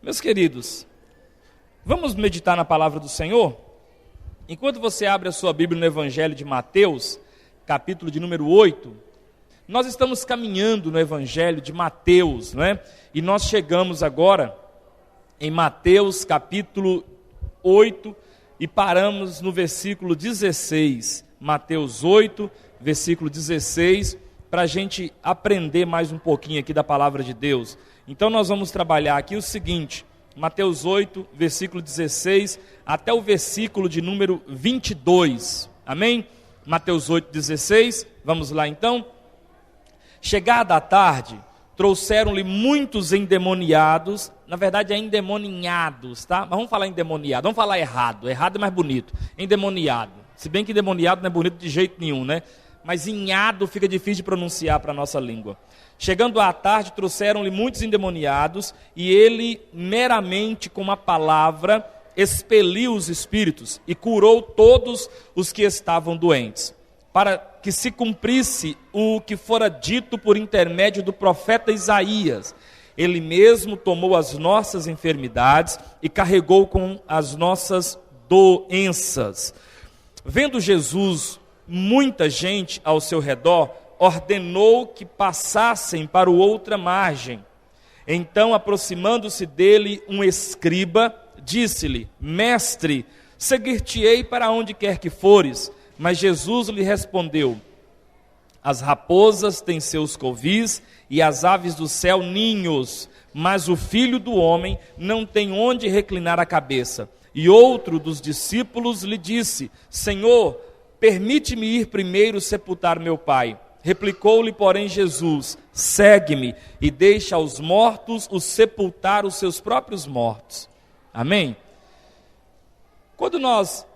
Meus queridos, vamos meditar na palavra do Senhor? Enquanto você abre a sua Bíblia no Evangelho de Mateus, capítulo de número 8, nós estamos caminhando no Evangelho de Mateus, não é? E nós chegamos agora em Mateus capítulo 8 e paramos no versículo 16. Mateus 8, versículo 16, para a gente aprender mais um pouquinho aqui da palavra de Deus. Então nós vamos trabalhar aqui o seguinte, Mateus 8, versículo 16, até o versículo de número 22, amém? Mateus 8, 16, vamos lá então. Chegada a tarde, trouxeram-lhe muitos endemoniados, na verdade é endemoninhados, tá? Mas vamos falar endemoniado, vamos falar errado é mais bonito, endemoniado, se bem que endemoniado não é bonito de jeito nenhum, né? Mas inhado fica difícil de pronunciar para a nossa língua. Chegando à tarde, trouxeram-lhe muitos endemoniados, e ele, meramente com uma palavra, expeliu os espíritos, e curou todos os que estavam doentes, para que se cumprisse o que fora dito por intermédio do profeta Isaías. Ele mesmo tomou as nossas enfermidades, e carregou com as nossas doenças. Vendo Jesus muita gente ao seu redor, ordenou que passassem para o outra margem. Então, aproximando-se dele um escriba, disse-lhe: Mestre, seguir-te-ei para onde quer que fores. Mas Jesus lhe respondeu: As raposas têm seus covis e as aves do céu ninhos, mas o Filho do Homem não tem onde reclinar a cabeça. E outro dos discípulos lhe disse: Senhor, permite-me ir primeiro sepultar meu pai. Replicou-lhe, porém, Jesus: Segue-me e deixa aos mortos os sepultar os seus próprios mortos. Amém? Quando nós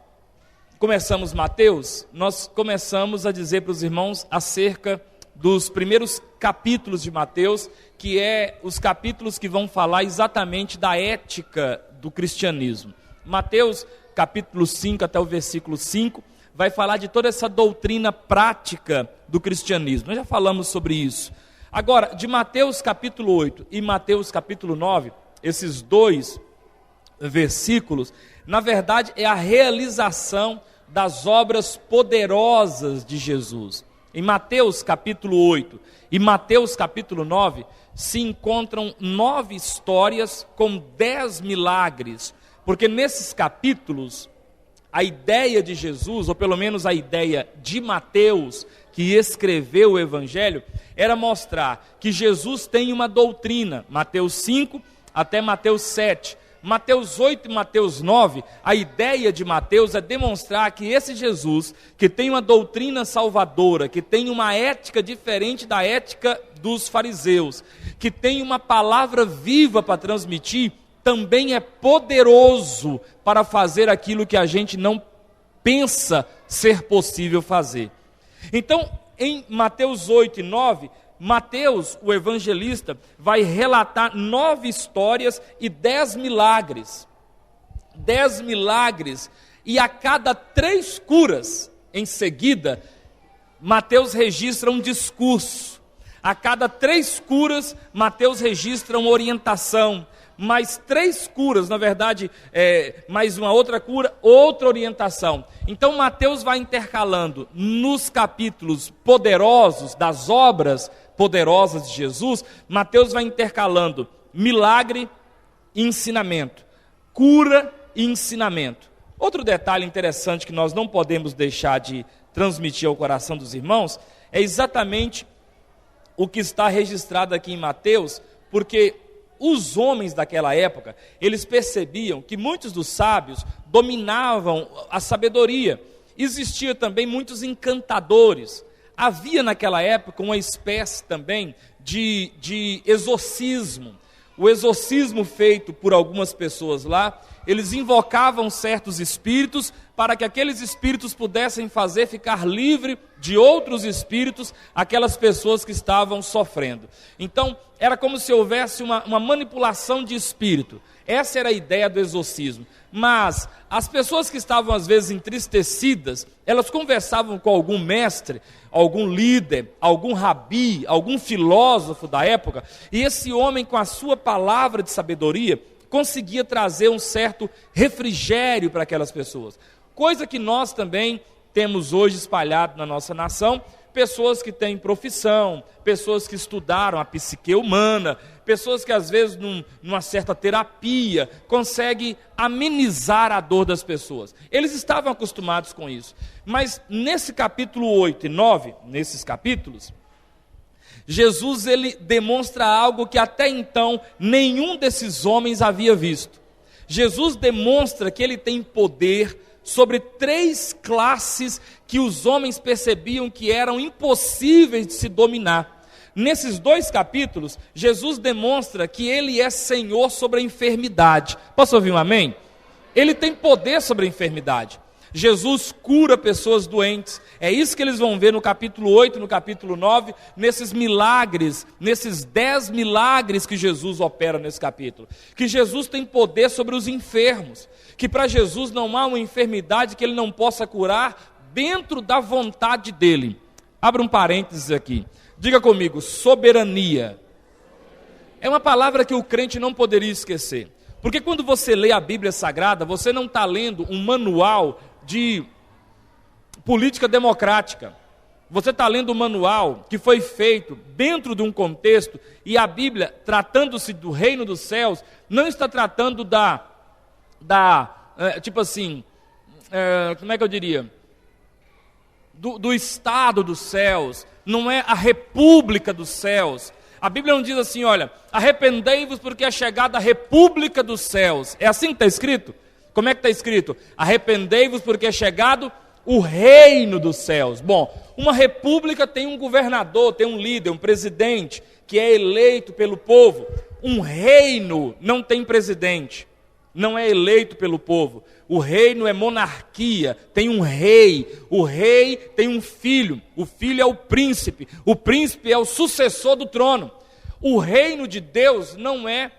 começamos Mateus, nós começamos a dizer para os irmãos acerca dos primeiros capítulos de Mateus, que é os capítulos que vão falar exatamente da ética do cristianismo. Mateus, capítulo 5 até o versículo 5, vai falar de toda essa doutrina prática do cristianismo. Nós já falamos sobre isso. Agora, de Mateus capítulo 8 e Mateus capítulo 9, esses dois versículos, na verdade é a realização das obras poderosas de Jesus. Em Mateus capítulo 8 e Mateus capítulo 9, se encontram 9 histórias com 10 milagres, porque nesses capítulos, a ideia de Jesus, ou pelo menos a ideia de Mateus, que escreveu o Evangelho, era mostrar que Jesus tem uma doutrina, Mateus 5 até Mateus 7, Mateus 8 e Mateus 9, a ideia de Mateus é demonstrar que esse Jesus, que tem uma doutrina salvadora, que tem uma ética diferente da ética dos fariseus, que tem uma palavra viva para transmitir, também é poderoso para fazer aquilo que a gente não pensa ser possível fazer. Então, em Mateus 8 e 9, Mateus, o evangelista, vai relatar 9 histórias e 10 milagres. 10 milagres, e a cada 3 curas, em seguida, Mateus registra um discurso. A cada 3 curas, Mateus registra uma orientação. Mais 3 curas, na verdade, mais uma outra cura, outra orientação. Então Mateus vai intercalando nos capítulos poderosos, das obras poderosas de Jesus, Mateus vai intercalando milagre e ensinamento, cura e ensinamento. Outro detalhe interessante que nós não podemos deixar de transmitir ao coração dos irmãos, é exatamente o que está registrado aqui em Mateus, porque os homens daquela época, eles percebiam que muitos dos sábios dominavam a sabedoria. Existia também muitos encantadores. Havia naquela época uma espécie também de exorcismo. O exorcismo feito por algumas pessoas lá, eles invocavam certos espíritos para que aqueles espíritos pudessem fazer ficar livre de outros espíritos aquelas pessoas que estavam sofrendo. Então, era como se houvesse uma manipulação de espírito. Essa era a ideia do exorcismo. Mas as pessoas que estavam às vezes entristecidas, elas conversavam com algum mestre, algum líder, algum rabi, algum filósofo da época, e esse homem com a sua palavra de sabedoria conseguia trazer um certo refrigério para aquelas pessoas. Coisa que nós também temos hoje espalhado na nossa nação, pessoas que têm profissão, pessoas que estudaram a psique humana, pessoas que às vezes numa certa terapia conseguem amenizar a dor das pessoas. Eles estavam acostumados com isso. Mas nesse capítulo 8 e 9, nesses capítulos, Jesus ele demonstra algo que até então nenhum desses homens havia visto. Jesus demonstra que ele tem poder sobre 3 classes que os homens percebiam que eram impossíveis de se dominar. Nesses 2 capítulos, Jesus demonstra que ele é Senhor sobre a enfermidade. Posso ouvir um amém? Ele tem poder sobre a enfermidade. Jesus cura pessoas doentes. É isso que eles vão ver no capítulo 8, no capítulo 9, nesses milagres, nesses 10 milagres que Jesus opera nesse capítulo. Que Jesus tem poder sobre os enfermos. Que para Jesus não há uma enfermidade que ele não possa curar dentro da vontade dele. Abra um parênteses aqui. Diga comigo, soberania. É uma palavra que o crente não poderia esquecer. Porque quando você lê a Bíblia Sagrada, você não está lendo um manual de política democrática. Você está lendo um manual que foi feito dentro de um contexto, e a Bíblia, tratando-se do reino dos céus, não está tratando como é que eu diria? Do estado dos céus, não é a república dos céus. A Bíblia não diz assim, olha, arrependei-vos porque é chegada a república dos céus. É assim que está escrito? Como é que está escrito? Arrependei-vos porque é chegado o reino dos céus. Bom, uma república tem um governador, tem um líder, um presidente, que é eleito pelo povo. Um reino não tem presidente, não é eleito pelo povo. O reino é monarquia, tem um rei, o rei tem um filho, o filho é o príncipe é o sucessor do trono. O reino de Deus não é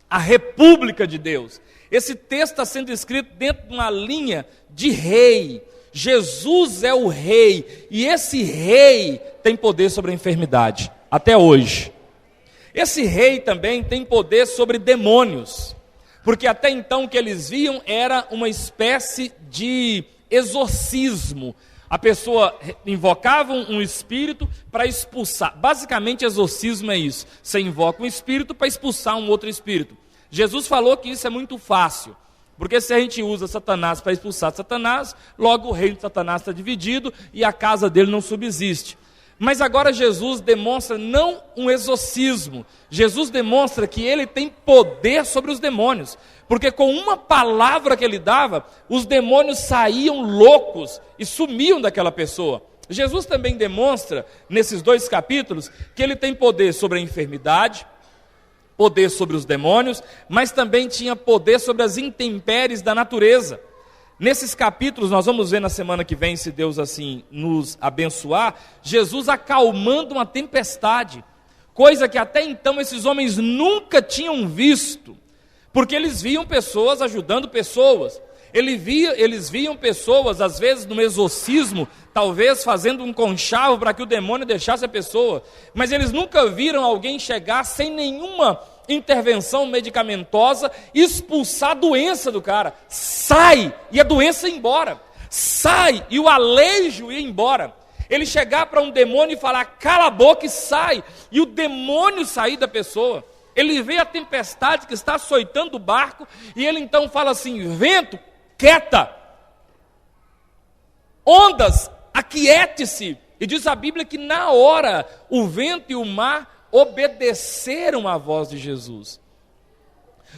a república de Deus. Esse texto está sendo escrito dentro de uma linha de rei. Jesus é o rei, e esse rei tem poder sobre a enfermidade, até hoje. Esse rei também tem poder sobre demônios. Porque até então o que eles viam era uma espécie de exorcismo. A pessoa invocava um espírito para expulsar. Basicamente, exorcismo é isso. Você invoca um espírito para expulsar um outro espírito. Jesus falou que isso é muito fácil. Porque se a gente usa Satanás para expulsar Satanás, logo o reino de Satanás está dividido e a casa dele não subsiste. Mas agora Jesus demonstra não um exorcismo, Jesus demonstra que ele tem poder sobre os demônios, porque com uma palavra que ele dava, os demônios saíam loucos e sumiam daquela pessoa. Jesus também demonstra, nesses 2 capítulos, que ele tem poder sobre a enfermidade, poder sobre os demônios, mas também tinha poder sobre as intempéries da natureza. Nesses capítulos, nós vamos ver na semana que vem, se Deus assim nos abençoar, Jesus acalmando uma tempestade, coisa que até então esses homens nunca tinham visto, porque eles viam pessoas ajudando pessoas, eles viam pessoas, às vezes no exorcismo, talvez fazendo um conchavo para que o demônio deixasse a pessoa, mas eles nunca viram alguém chegar sem nenhuma intervenção medicamentosa, expulsar a doença do cara. Sai, e a doença ia embora. Sai, e o aleijo ia embora. Ele chegar para um demônio e falar, cala a boca e sai, e o demônio sair da pessoa. Ele vê a tempestade que está açoitando o barco, e ele então fala assim, vento, quieta. Ondas, aquiete-se. E diz a Bíblia que na hora, o vento e o mar obedeceram à voz de Jesus.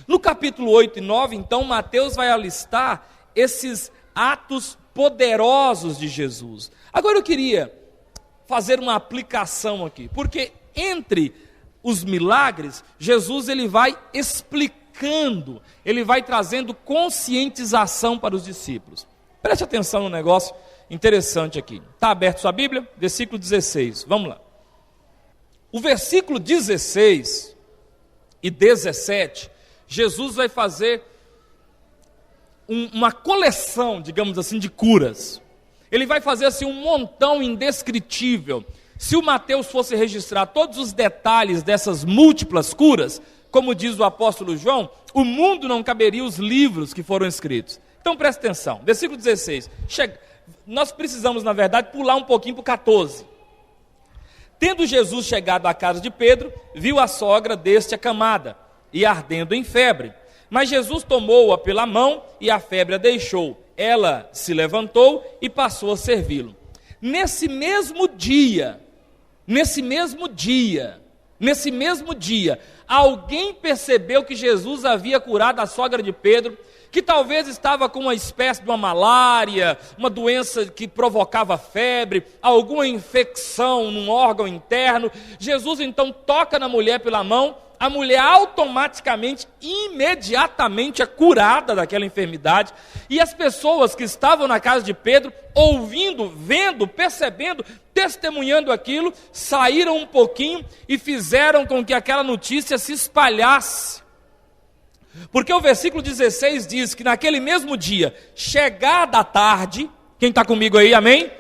No capítulo 8 e 9, então, Mateus vai alistar esses atos poderosos de Jesus. Agora eu queria fazer uma aplicação aqui, porque entre os milagres, Jesus ele vai explicando, ele vai trazendo conscientização para os discípulos. Preste atenção no negócio interessante aqui. Está aberto sua Bíblia? Versículo 16, vamos lá. O versículo 16 e 17, Jesus vai fazer uma coleção, digamos assim, de curas. Ele vai fazer assim um montão indescritível. Se o Mateus fosse registrar todos os detalhes dessas múltiplas curas, como diz o apóstolo João, o mundo não caberia os livros que foram escritos. Então presta atenção, versículo 16. Nós precisamos, na verdade, pular um pouquinho para o 14. Tendo Jesus chegado à casa de Pedro, viu a sogra deste acamada e ardendo em febre. Mas Jesus tomou-a pela mão e a febre a deixou. Ela se levantou e passou a servi-lo. Nesse mesmo dia, alguém percebeu que Jesus havia curado a sogra de Pedro, que talvez estava com uma espécie de uma malária, uma doença que provocava febre, alguma infecção num órgão interno. Jesus então toca na mulher pela mão, a mulher automaticamente, imediatamente é curada daquela enfermidade, e as pessoas que estavam na casa de Pedro, ouvindo, vendo, percebendo, testemunhando aquilo, saíram um pouquinho e fizeram com que aquela notícia se espalhasse. Porque o versículo 16 diz que naquele mesmo dia, chegada a tarde, quem está comigo aí, amém?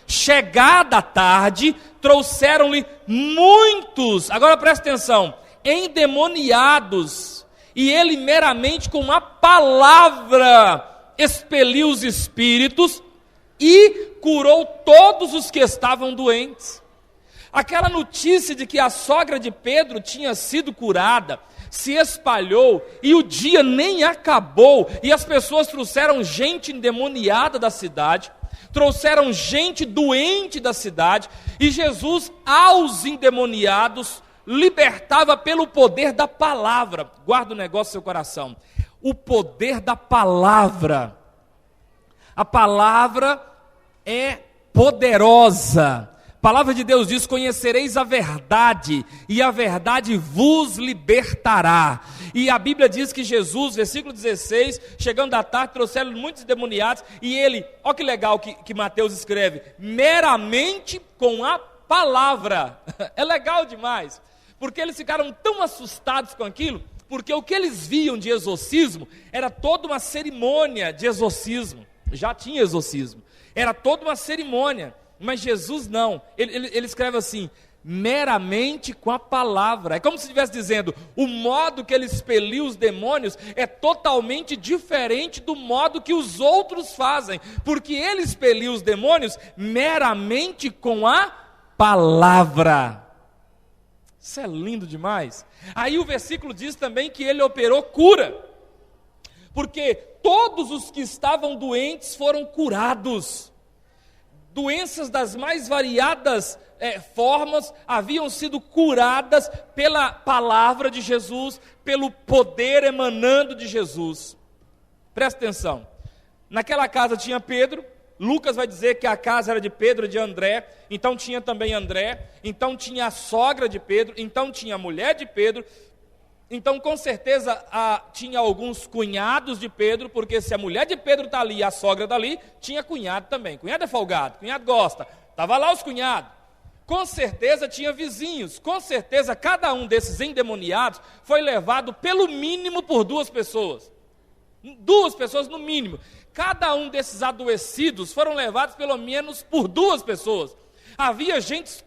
Chegada a tarde, trouxeram-lhe muitos, agora presta atenção, endemoniados, e ele meramente com uma palavra expeliu os espíritos e curou todos os que estavam doentes. Aquela notícia de que a sogra de Pedro tinha sido curada se espalhou, e o dia nem acabou, e as pessoas trouxeram gente endemoniada da cidade, trouxeram gente doente da cidade, e Jesus aos endemoniados libertava pelo poder da palavra. Guarda o negócio no seu coração, o poder da palavra. A palavra é poderosa. A palavra de Deus diz: conhecereis a verdade, e a verdade vos libertará. E a Bíblia diz que Jesus, versículo 16, chegando à tarde, trouxeram muitos endemoniados, e ele, olha que legal que Mateus escreve, meramente com a palavra. É legal demais, porque eles ficaram tão assustados com aquilo, porque o que eles viam de exorcismo, era toda uma cerimônia de exorcismo, já tinha exorcismo, era toda uma cerimônia. Mas Jesus não, ele escreve assim, meramente com a palavra. É como se estivesse dizendo, o modo que ele expeliu os demônios é totalmente diferente do modo que os outros fazem, porque ele expeliu os demônios meramente com a palavra. Isso é lindo demais. Aí o versículo diz também que ele operou cura, porque todos os que estavam doentes foram curados. Doenças das mais variadas formas haviam sido curadas pela palavra de Jesus, pelo poder emanando de Jesus. Presta atenção, naquela casa tinha Pedro, Lucas vai dizer que a casa era de Pedro e de André, então tinha também André, então tinha a sogra de Pedro, então tinha a mulher de Pedro, então com certeza tinha alguns cunhados de Pedro, porque se a mulher de Pedro está ali e a sogra dali, tinha cunhado também. Cunhado é folgado, cunhado gosta, estava lá os cunhados. Com certeza tinha vizinhos, com certeza cada um desses endemoniados foi levado pelo mínimo por 2 pessoas. 2 pessoas no mínimo. Cada um desses adoecidos foram levados pelo menos por 2 pessoas. Havia gente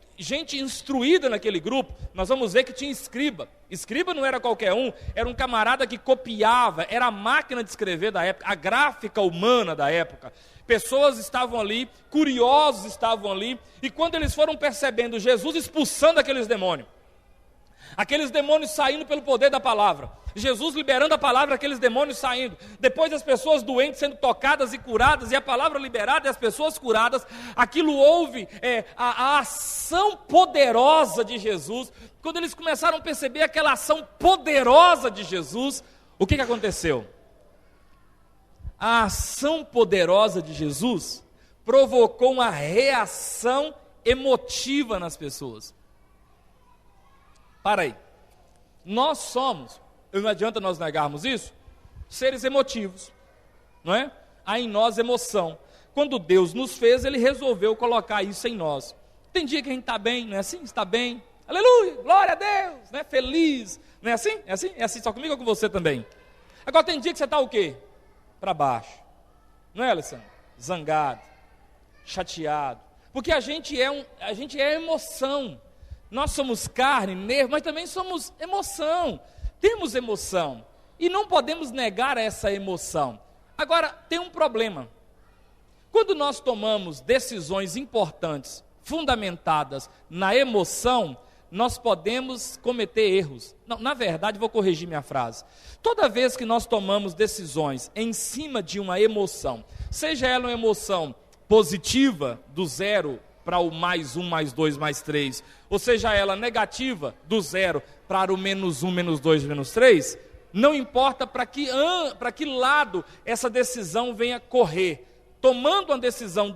instruída naquele grupo. Nós vamos ver que tinha escriba. Escriba não era qualquer um, era um camarada que copiava, era a máquina de escrever da época, a gráfica humana da época. Pessoas estavam ali, curiosos estavam ali, e quando eles foram percebendo Jesus expulsando aqueles demônios saindo pelo poder da palavra, Jesus liberando a palavra, aqueles demônios saindo, depois as pessoas doentes sendo tocadas e curadas, e a palavra liberada e as pessoas curadas, aquilo houve a ação poderosa de Jesus. Quando eles começaram a perceber aquela ação poderosa de Jesus, o que aconteceu? A ação poderosa de Jesus provocou uma reação emotiva nas pessoas. Para aí, nós somos, não adianta nós negarmos isso, seres emotivos, não é? Há em nós emoção. Quando Deus nos fez, Ele resolveu colocar isso em nós. Tem dia que a gente está bem, não é assim? Está bem, aleluia, glória a Deus, né? Feliz, não é assim? É assim? É assim só comigo ou com você também? Agora tem dia que você está o quê? Para baixo, não é, Alessandro? Zangado, chateado, porque a gente é emoção. Nós somos carne, nervo, mas também somos emoção. temos emoção e não podemos negar essa emoção. Agora, tem um problema. Quando nós tomamos decisões importantes, fundamentadas na emoção, nós podemos cometer erros. Não, na verdade, vou corrigir minha frase. Toda vez que nós tomamos decisões em cima de uma emoção, seja ela uma emoção positiva, do 0 para o +1, +2, +3, ou seja ela negativa, do 0 para o -1, -2, -3, não importa para que lado essa decisão venha correr, tomando uma decisão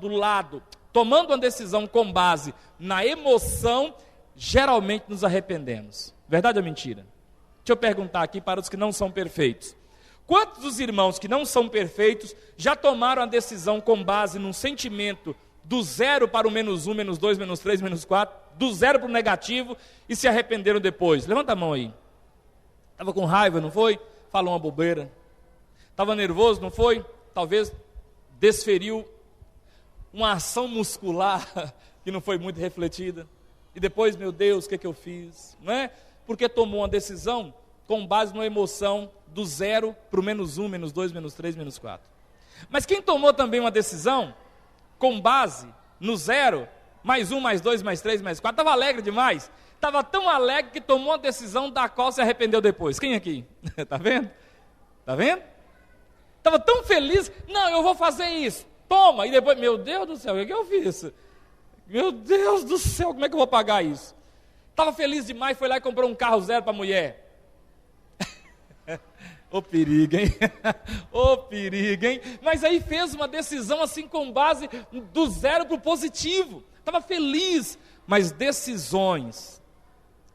tomando uma decisão com base na emoção, geralmente nos arrependemos. Verdade ou mentira? Deixa eu perguntar aqui para os que não são perfeitos. Quantos dos irmãos que não são perfeitos já tomaram a decisão com base num sentimento do 0 para o -1, -2, -3, -4, do 0 para o negativo e se arrependeram depois? Levanta a mão aí. Estava com raiva, não foi? Falou uma bobeira. Estava nervoso, não foi? Talvez desferiu uma ação muscular que não foi muito refletida. E depois, meu Deus, o que eu fiz? Não é? Porque tomou uma decisão com base numa emoção do 0 para o -1, -2, -3, -4. Mas quem tomou também uma decisão com base no 0, +1, +2, +3, +4, estava alegre demais. Estava tão alegre que tomou uma decisão da qual se arrependeu depois. Quem aqui? Está vendo? Está vendo? Estava tão feliz, não, eu vou fazer isso. Toma, e depois, meu Deus do céu, o que eu fiz? Meu Deus do céu, como é que eu vou pagar isso? Estava feliz demais, foi lá e comprou um carro 0 para a mulher. Ô perigo, hein? Ô perigo, hein? Mas aí fez uma decisão assim com base do 0 para o positivo. Estava feliz, mas decisões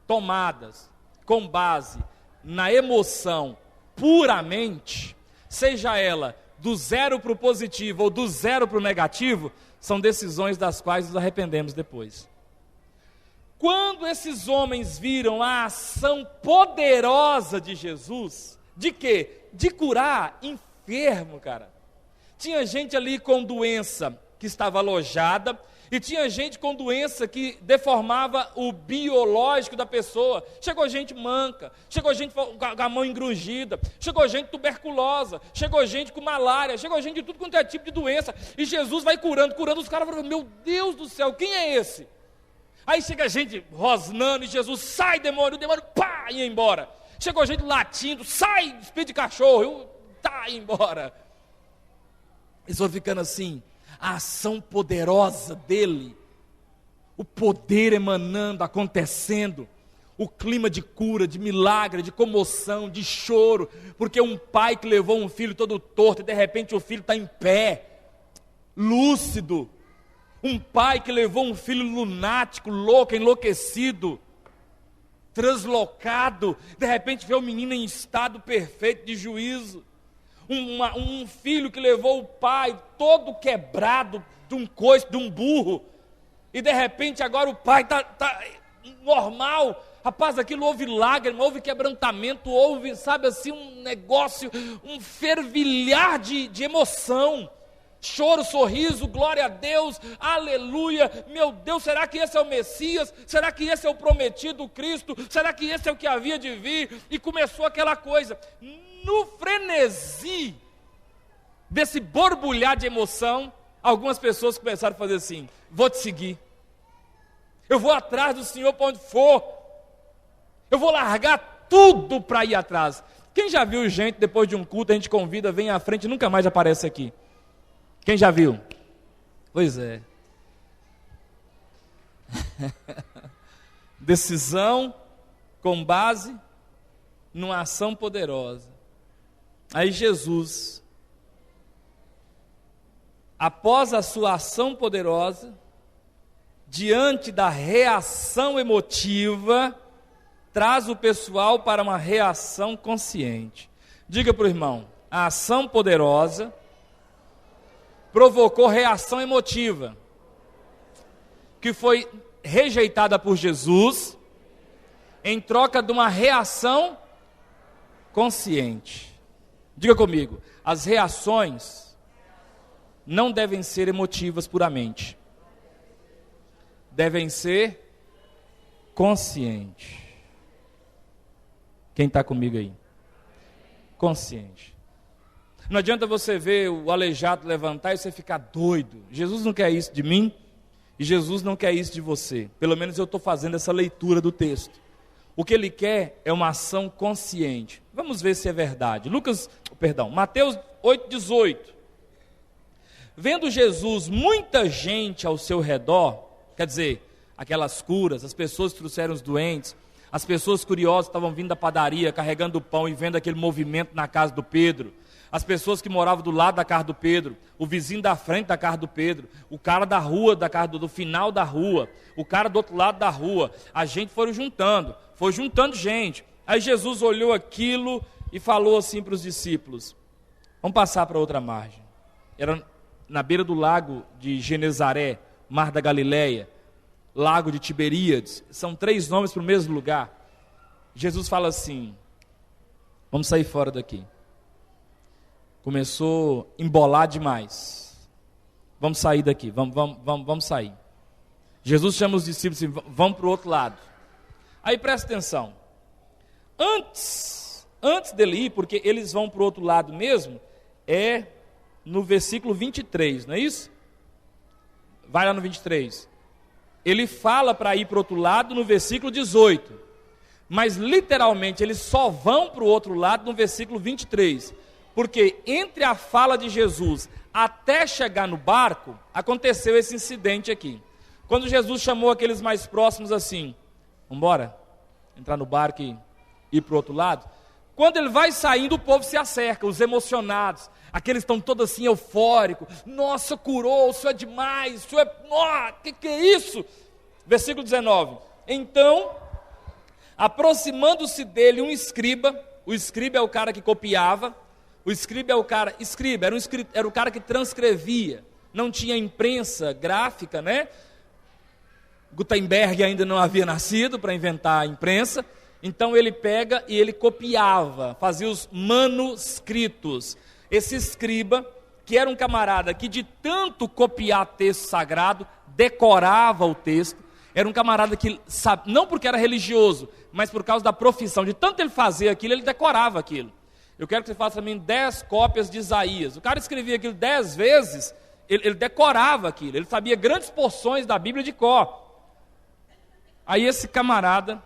tomadas com base na emoção puramente, seja ela do 0 para o positivo ou do 0 para o negativo, são decisões das quais nos arrependemos depois. Quando esses homens viram a ação poderosa de Jesus, de quê? De curar enfermo, cara. Tinha gente ali com doença que estava alojada, e tinha gente com doença que deformava o biológico da pessoa. Chegou gente manca, chegou gente com a mão engrungida, chegou gente tuberculosa, chegou gente com malária, chegou gente de tudo quanto é tipo de doença. E Jesus vai curando, os caras falam, meu Deus do céu, quem é esse? Aí chega gente rosnando e Jesus, sai demônio, o demônio, pá, ia embora. Chegou gente latindo, sai, espírito de cachorro, tá, ia embora. Eles vão ficando assim, a ação poderosa dele, o poder emanando, acontecendo, o clima de cura, de milagre, de comoção, de choro, porque um pai que levou um filho todo torto e de repente o filho está em pé, lúcido, um pai que levou um filho lunático, louco, enlouquecido, translocado, de repente vê o menino em estado perfeito de juízo, um filho que levou o pai todo quebrado de um coice, de um burro, e de repente agora o pai está normal. Rapaz, aquilo houve lágrima, houve quebrantamento, houve, sabe assim, um negócio, um fervilhar de emoção, choro, sorriso, glória a Deus, aleluia, meu Deus, será que esse é o Messias? Será que esse é o prometido Cristo? Será que esse é o que havia de vir? E começou aquela coisa, no frenesi desse borbulhar de emoção, algumas pessoas começaram a fazer assim, vou te seguir, eu vou atrás do Senhor para onde for, eu vou largar tudo para ir atrás. Quem já viu gente, depois de um culto, a gente convida, vem à frente e nunca mais aparece aqui? Quem já viu? Pois é. Decisão com base numa ação poderosa. Aí Jesus, após a sua ação poderosa, diante da reação emotiva, traz o pessoal para uma reação consciente. Diga para o irmão, a ação poderosa provocou reação emotiva, que foi rejeitada por Jesus, em troca de uma reação consciente. Diga comigo, as reações não devem ser emotivas puramente, devem ser conscientes. Quem está comigo aí? Consciente. Não adianta você ver o aleijado levantar e você ficar doido. Jesus não quer isso de mim e Jesus não quer isso de você. Pelo menos eu estou fazendo essa leitura do texto. O que ele quer é uma ação consciente. Vamos ver se é verdade. Mateus 8,18. Vendo Jesus muita gente ao seu redor, quer dizer, aquelas curas, as pessoas que trouxeram os doentes, as pessoas curiosas que estavam vindo da padaria, carregando o pão e vendo aquele movimento na casa do Pedro, as pessoas que moravam do lado da casa do Pedro, o vizinho da frente da casa do Pedro, o cara da rua, do final da rua, o cara do outro lado da rua, a gente foi juntando gente. Aí Jesus olhou aquilo e falou assim para os discípulos: vamos passar para outra margem. Era na beira do lago de Genezaré, Mar da Galileia, Lago de Tiberíades, são 3 nomes para o mesmo lugar. Jesus fala assim: vamos sair fora daqui. Começou a embolar demais. Vamos sair daqui, vamos sair. Jesus chama os discípulos e assim: vamos para o outro lado. Aí presta atenção. Antes dele ir, porque eles vão para o outro lado mesmo, é no versículo 23, não é isso? Vai lá no 23. Ele fala para ir para o outro lado no versículo 18. Mas literalmente eles só vão para o outro lado no versículo 23. Porque entre a fala de Jesus até chegar no barco, aconteceu esse incidente aqui. Quando Jesus chamou aqueles mais próximos assim: vamos embora, entrar no barco e ir para o outro lado. Quando ele vai saindo, o povo se acerca, os emocionados, aqueles estão todos assim eufóricos: nossa, curou, isso é demais, isso é, que é isso? Versículo 19: então, aproximando-se dele um escriba, o escriba é o cara que copiava, o escriba era o cara que transcrevia, não tinha imprensa gráfica, né? Gutenberg ainda não havia nascido para inventar a imprensa, então ele pega e ele copiava, fazia os manuscritos. Esse escriba, que era um camarada que de tanto copiar texto sagrado, decorava o texto, era um camarada que, não porque era religioso, mas por causa da profissão, de tanto ele fazer aquilo, ele decorava aquilo. Eu quero que você faça também 10 cópias de Isaías. O cara escrevia aquilo 10 vezes, ele decorava aquilo, ele sabia grandes porções da Bíblia de cor. Aí esse camarada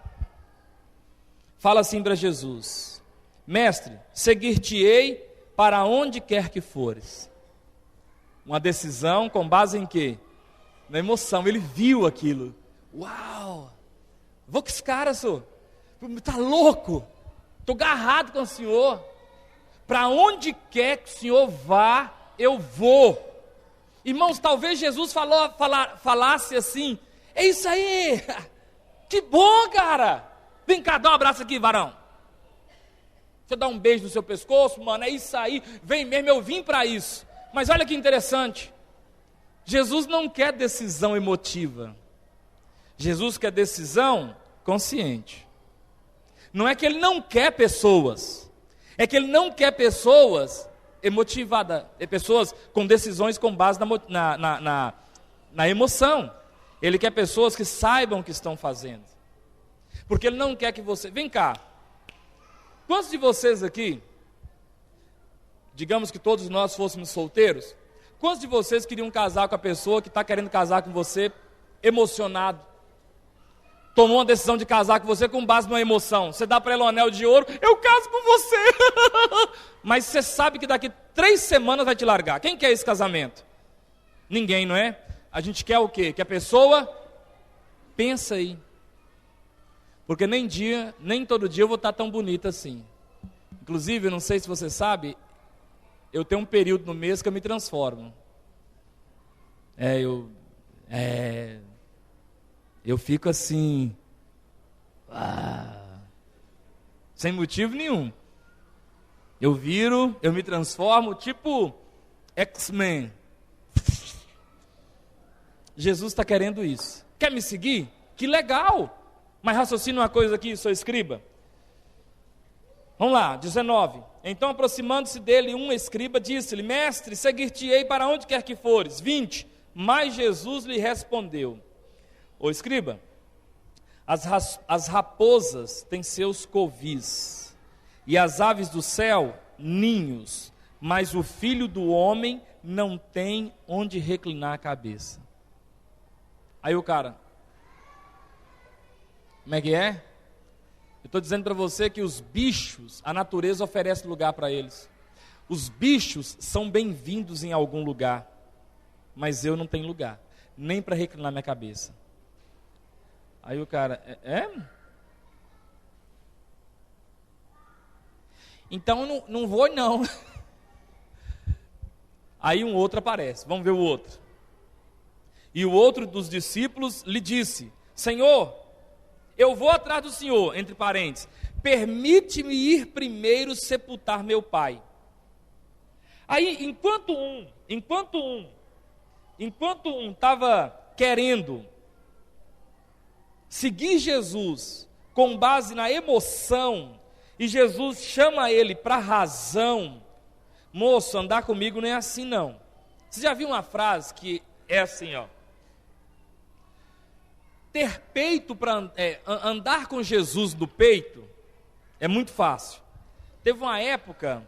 fala assim para Jesus: mestre, seguir-te-ei para onde quer que fores. Uma decisão com base em quê? Na emoção. Ele viu aquilo. Uau! Vou com esse cara, senhor. Está louco? Estou agarrado com o senhor. Para onde quer que o senhor vá, eu vou. Irmãos, talvez Jesus falasse assim: é isso aí, que bom, cara. Vem cá, dá um abraço aqui, varão. Deixa eu dar um beijo no seu pescoço, mano, é isso aí, vem mesmo, eu vim para isso. Mas olha que interessante, Jesus não quer decisão emotiva, Jesus quer decisão consciente. Não é que ele não quer pessoas, é que ele não quer pessoas emotivadas, pessoas com decisões com base na emoção. Ele quer pessoas que saibam o que estão fazendo, porque ele não quer que você... Vem cá, quantos de vocês aqui, digamos que todos nós fôssemos solteiros, quantos de vocês queriam casar com a pessoa que está querendo casar com você, emocionado, tomou uma decisão de casar com você com base numa emoção? Você dá para ela um anel de ouro: eu caso com você. Mas você sabe que daqui 3 semanas vai te largar. Quem quer esse casamento? Ninguém, não é? A gente quer o quê? Que a pessoa pensa aí. Porque nem todo dia eu vou estar tão bonita assim. Inclusive, eu não sei se você sabe, eu tenho um período no mês que eu me transformo. Eu fico assim, sem motivo nenhum. Eu me transformo tipo X-Men. Jesus está querendo isso. Quer me seguir? Que legal! Mas raciocina uma coisa aqui, seu escriba. Vamos lá, 19. Então, aproximando-se dele um escriba, disse-lhe: mestre, seguir-te-ei para onde quer que fores. 20. Mas Jesus lhe respondeu: ô escriba, As raposas têm seus covis, e as aves do céu, ninhos, mas o Filho do Homem não tem onde reclinar a cabeça. Aí o cara, como é que é? Eu estou dizendo para você que os bichos, a natureza oferece lugar para eles. Os bichos são bem-vindos em algum lugar, mas eu não tenho lugar, nem para reclinar minha cabeça. Aí o cara, Então não vou não. Aí um outro aparece, vamos ver o outro. E o outro dos discípulos lhe disse: Senhor, eu vou atrás do Senhor, entre parênteses, permite-me ir primeiro sepultar meu pai. Aí, enquanto um estava querendo seguir Jesus com base na emoção, e Jesus chama ele para a razão, moço, andar comigo não é assim não. Você já viu uma frase que é assim, ó: ter peito para andar com Jesus no peito é muito fácil. Teve uma época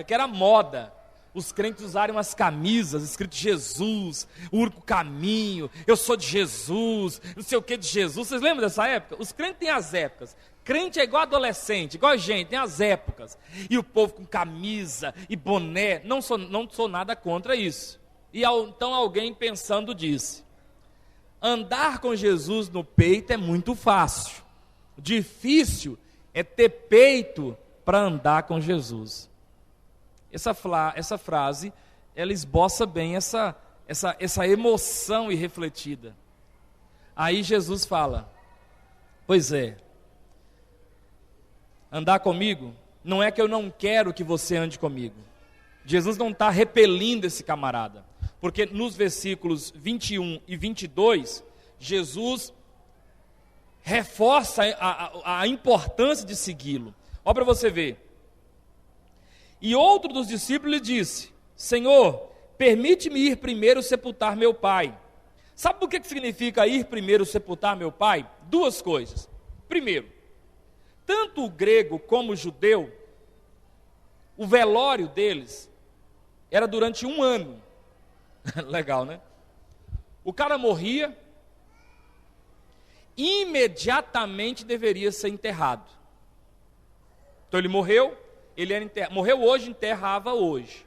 que era moda os crentes usarem umas camisas escrito Jesus, o único caminho, eu sou de Jesus, não sei o que de Jesus. Vocês lembram dessa época? Os crentes têm as épocas. Crente é igual adolescente, igual a gente, tem as épocas. E o povo com camisa e boné, não sou nada contra isso. E então alguém pensando disse: andar com Jesus no peito é muito fácil. Difícil é ter peito para andar com Jesus. Essa frase, ela esboça bem essa emoção irrefletida. Aí Jesus fala: pois é, andar comigo não é que eu não quero que você ande comigo. Jesus não está repelindo esse camarada, porque nos versículos 21 e 22, Jesus reforça a importância de segui-lo. Olha para você ver. E outro dos discípulos lhe disse: Senhor, permite-me ir primeiro sepultar meu pai. Sabe por que significa ir primeiro sepultar meu pai? Duas coisas. Primeiro, tanto o grego como o judeu, o velório deles era durante 1 ano. Legal, né? O cara morria, imediatamente deveria ser enterrado. Então ele morreu, morreu hoje, enterrava hoje.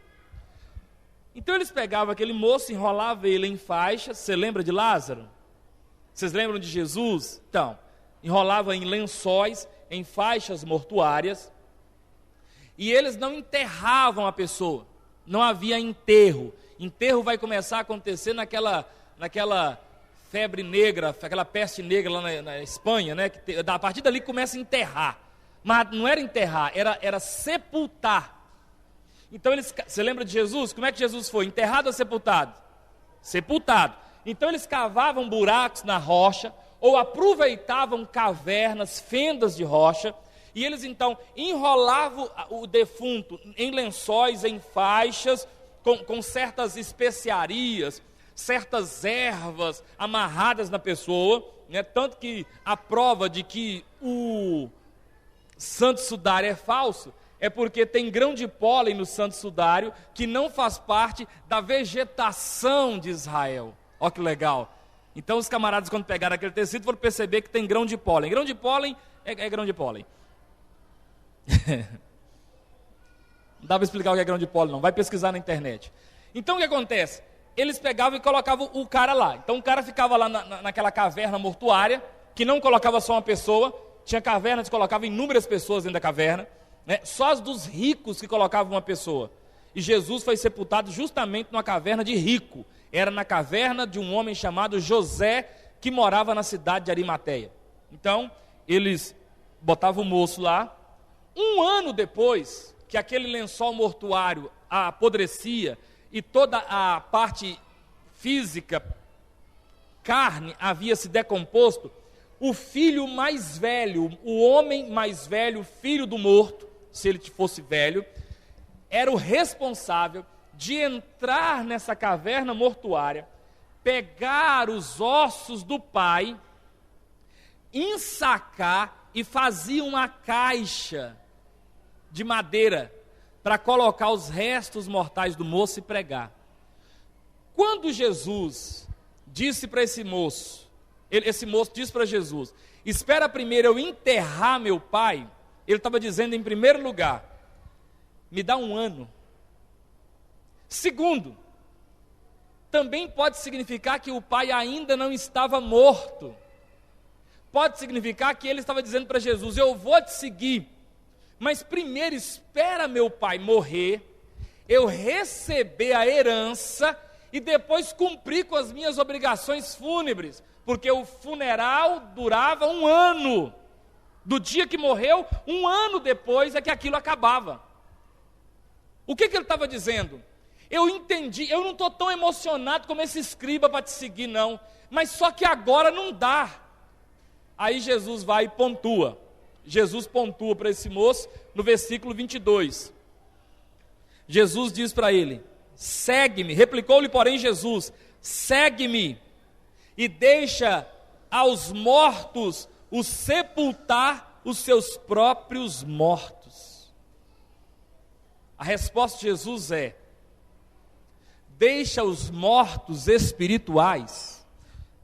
Então eles pegavam aquele moço, enrolavam ele em faixas. Você lembra de Lázaro? Vocês lembram de Jesus? Então, enrolavam em lençóis, em faixas mortuárias, e eles não enterravam a pessoa, não havia enterro. Enterro vai começar a acontecer naquela febre negra, aquela peste negra lá na Espanha, né? A partir dali começa a enterrar. Mas não era enterrar, era sepultar. Então você lembra de Jesus? Como é que Jesus foi? Enterrado ou sepultado? Sepultado. Então eles cavavam buracos na rocha, ou aproveitavam cavernas, fendas de rocha, e eles então enrolavam o defunto em lençóis, em faixas, com certas especiarias, certas ervas amarradas na pessoa, né? Tanto que a prova de que o santo sudário é falso é porque tem grão de pólen no santo sudário que não faz parte da vegetação de Israel. Olha que legal. Então os camaradas, quando pegaram aquele tecido, foram perceber que tem grão de pólen. Grão de pólen é grão de pólen. Não dá para explicar o que é grão de pólen não, vai pesquisar na internet. Então o que acontece? Eles pegavam e colocavam o cara lá. Então o cara ficava lá naquela caverna mortuária, que não colocava só uma pessoa, tinha cavernas que colocavam inúmeras pessoas dentro da caverna, né? Só as dos ricos que colocavam uma pessoa. E Jesus foi sepultado justamente numa caverna de rico. Era na caverna de um homem chamado José, que morava na cidade de Arimateia. Então, eles botavam o moço lá. 1 ano depois que aquele lençol mortuário apodrecia e toda a parte física, carne, havia se decomposto, o filho mais velho, o homem mais velho, filho do morto, se ele fosse velho, era o responsável de entrar nessa caverna mortuária, pegar os ossos do pai ensacar e fazia uma caixa de madeira para colocar os restos mortais do moço e pregar. Quando Jesus disse para esse moço disse para Jesus: espera primeiro eu enterrar meu pai, ele estava dizendo, em primeiro lugar, me dá 1 ano. Segundo, também pode significar que o pai ainda não estava morto. Pode significar que ele estava dizendo para Jesus: eu vou te seguir, mas primeiro espera meu pai morrer, eu receber a herança e depois cumprir com as minhas obrigações fúnebres, porque o funeral durava 1 ano. Do dia que morreu, 1 ano depois é que aquilo acabava. O que ele estava dizendo? Eu entendi, eu não estou tão emocionado como esse escriba para te seguir não, mas só que agora não dá. Aí Jesus vai e pontua. Jesus pontua para esse moço no versículo 22. Jesus diz para ele: segue-me. Replicou-lhe, porém, Jesus: segue-me e deixa aos mortos os sepultar os seus próprios mortos. A resposta de Jesus é: deixa os mortos espirituais.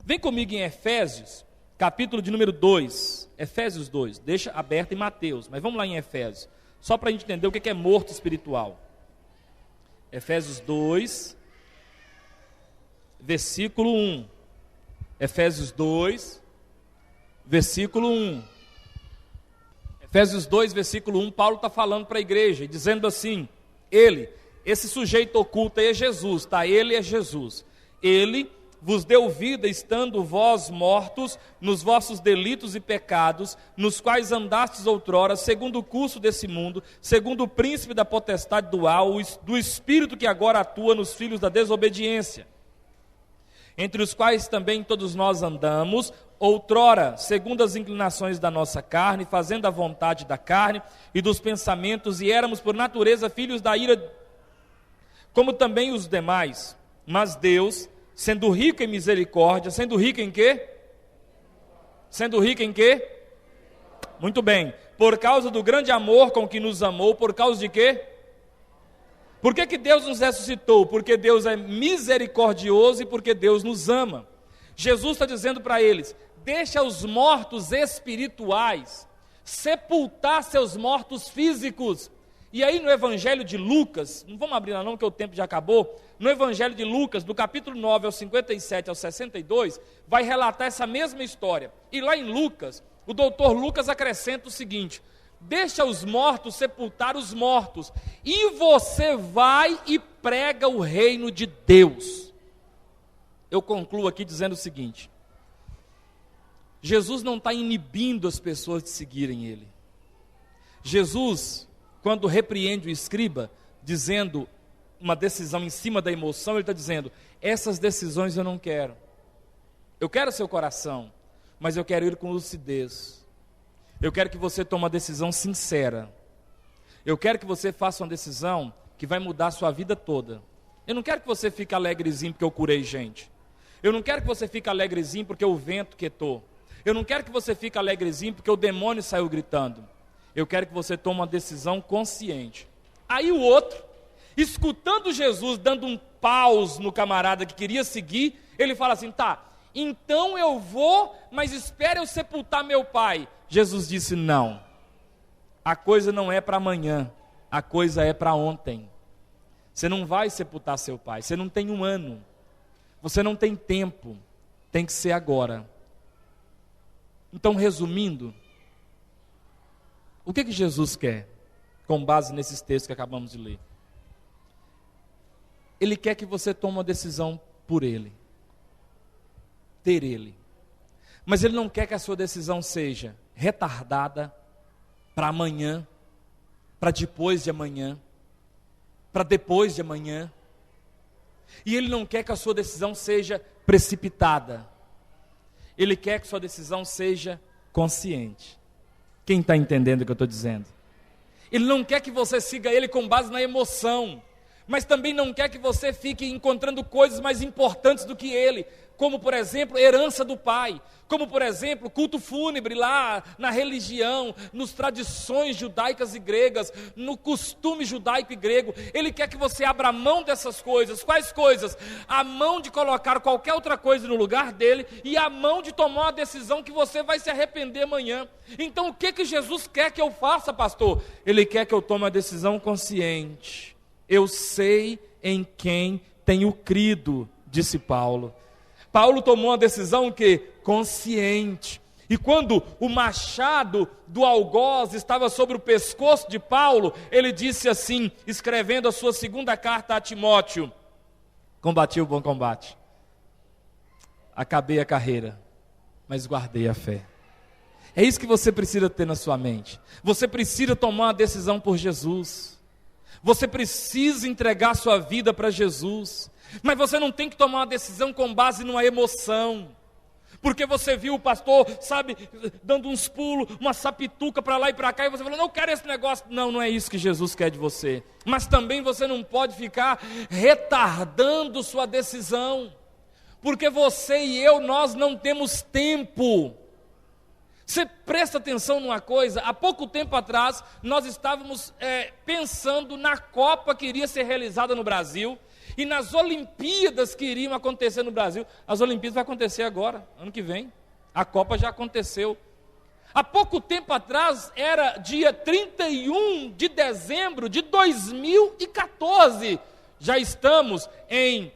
Vem comigo em Efésios, capítulo de número 2, Efésios 2, deixa aberto em Mateus, mas vamos lá em Efésios, só para a gente entender o que é morto espiritual. Efésios 2, versículo 1, Efésios 2, versículo 1, Efésios 2, versículo 1, Paulo está falando para a igreja, dizendo assim: esse sujeito oculto aí é Jesus, tá? Ele é Jesus. Ele vos deu vida, estando vós mortos nos vossos delitos e pecados, nos quais andastes outrora, segundo o curso desse mundo, segundo o príncipe da potestade do ar, do espírito que agora atua nos filhos da desobediência, entre os quais também todos nós andamos, outrora, segundo as inclinações da nossa carne, fazendo a vontade da carne e dos pensamentos, e éramos por natureza filhos da ira, como também os demais. Mas Deus, sendo rico em misericórdia, sendo rico em quê? Sendo rico em quê? Muito bem. Por causa do grande amor com que nos amou, por causa de quê? Por que Deus nos ressuscitou? Porque Deus é misericordioso e porque Deus nos ama. Jesus está dizendo para eles: deixa os mortos espirituais sepultar seus mortos físicos. E aí no Evangelho de Lucas, não vamos abrir lá não, que o tempo já acabou. No Evangelho de Lucas, do capítulo 9 ao 57 ao 62, vai relatar essa mesma história. E lá em Lucas, o doutor Lucas acrescenta o seguinte: deixa os mortos sepultar os mortos, e você vai e prega o reino de Deus. Eu concluo aqui dizendo o seguinte: Jesus não está inibindo as pessoas de seguirem Ele. Jesus, quando repreende o escriba, dizendo uma decisão em cima da emoção, ele está dizendo: essas decisões eu não quero. Eu quero seu coração, mas eu quero ir com lucidez. Eu quero que você tome uma decisão sincera. Eu quero que você faça uma decisão que vai mudar a sua vida toda. Eu não quero que você fique alegrezinho porque eu curei gente. Eu não quero que você fique alegrezinho porque o vento quietou. Eu não quero que você fique alegrezinho porque o demônio saiu gritando. Eu quero que você tome uma decisão consciente. Aí o outro, escutando Jesus dando um pause no camarada que queria seguir, ele fala assim: tá, então eu vou, mas espere eu sepultar meu pai. Jesus disse: não, a coisa não é para amanhã, a coisa é para ontem. Você não vai sepultar seu pai, você não tem 1 ano, você não tem tempo, tem que ser agora. Então, resumindo, o que Jesus quer, com base nesses textos que acabamos de ler? Ele quer que você tome uma decisão por Ele, ter Ele. Mas Ele não quer que a sua decisão seja retardada para amanhã, para depois de amanhã, para depois de amanhã. E Ele não quer que a sua decisão seja precipitada. Ele quer que sua decisão seja consciente. Quem está entendendo o que eu estou dizendo? Ele não quer que você siga Ele com base na emoção, mas também não quer que você fique encontrando coisas mais importantes do que Ele, como por exemplo, herança do pai, como por exemplo, culto fúnebre lá na religião, nas tradições judaicas e gregas, no costume judaico e grego. Ele quer que você abra mão dessas coisas. Quais coisas? A mão de colocar qualquer outra coisa no lugar dele e a mão de tomar uma decisão que você vai se arrepender amanhã. Então o que Jesus quer que eu faça, pastor? Ele quer que eu tome uma decisão consciente. Eu sei em quem tenho crido, disse Paulo. Paulo tomou uma decisão consciente. E quando o machado do algoz estava sobre o pescoço de Paulo, ele disse assim, escrevendo a sua segunda carta a Timóteo: combati o bom combate, acabei a carreira, mas guardei a fé. É isso que você precisa ter na sua mente. Você precisa tomar uma decisão por Jesus. Você precisa entregar sua vida para Jesus. Mas você não tem que tomar uma decisão com base numa emoção, porque você viu o pastor, sabe, dando uns pulos, uma sapituca para lá e para cá, e você falou, não quero esse negócio. Não, não é isso que Jesus quer de você. Mas também você não pode ficar retardando sua decisão, porque você e eu, nós não temos tempo. Você presta atenção numa coisa, há pouco tempo atrás, nós estávamos pensando na Copa que iria ser realizada no Brasil, e nas Olimpíadas que iriam acontecer no Brasil. As Olimpíadas vão acontecer agora, ano que vem. A Copa já aconteceu. Há pouco tempo atrás, era dia 31 de dezembro de 2014. Já estamos em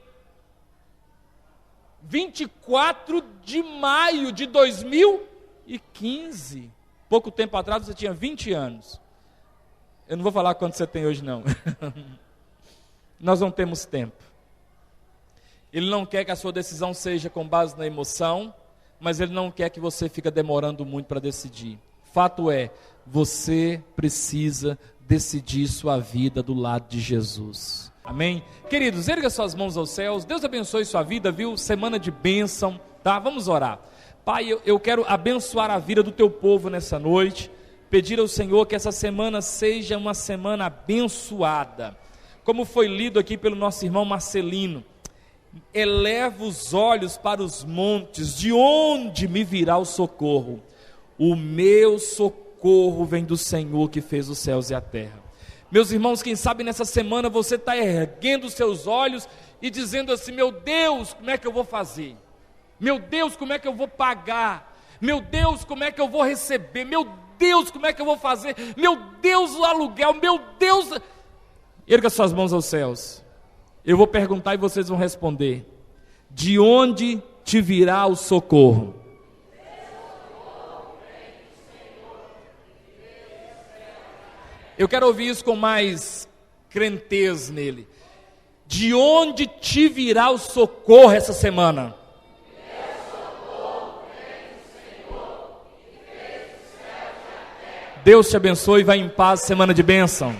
24 de maio de 2015. Pouco tempo atrás você tinha 20 anos. Eu não vou falar quanto você tem hoje não. Nós não temos tempo. Ele não quer que a sua decisão seja com base na emoção, mas Ele não quer que você fique demorando muito para decidir. Fato é, você precisa decidir sua vida do lado de Jesus. Amém? Queridos, erga suas mãos aos céus. Deus abençoe sua vida, viu? Semana de bênção, tá? Vamos orar. Pai, eu quero abençoar a vida do teu povo nessa noite. Pedir ao Senhor que essa semana seja uma semana abençoada. Como foi lido aqui pelo nosso irmão Marcelino, eleva os olhos para os montes, de onde me virá o socorro? O meu socorro vem do Senhor que fez os céus e a terra. Meus irmãos, quem sabe nessa semana você está erguendo os seus olhos e dizendo assim, meu Deus, como é que eu vou fazer? Meu Deus, como é que eu vou pagar? Meu Deus, como é que eu vou receber? Meu Deus, como é que eu vou fazer? Meu Deus, o aluguel, meu Deus... Erga suas mãos aos céus. Eu vou perguntar e vocês vão responder. De onde te virá o socorro? Eu quero ouvir isso com mais crentez nele. De onde te virá o socorro essa semana? Deus te abençoe e vá em paz, semana de bênção.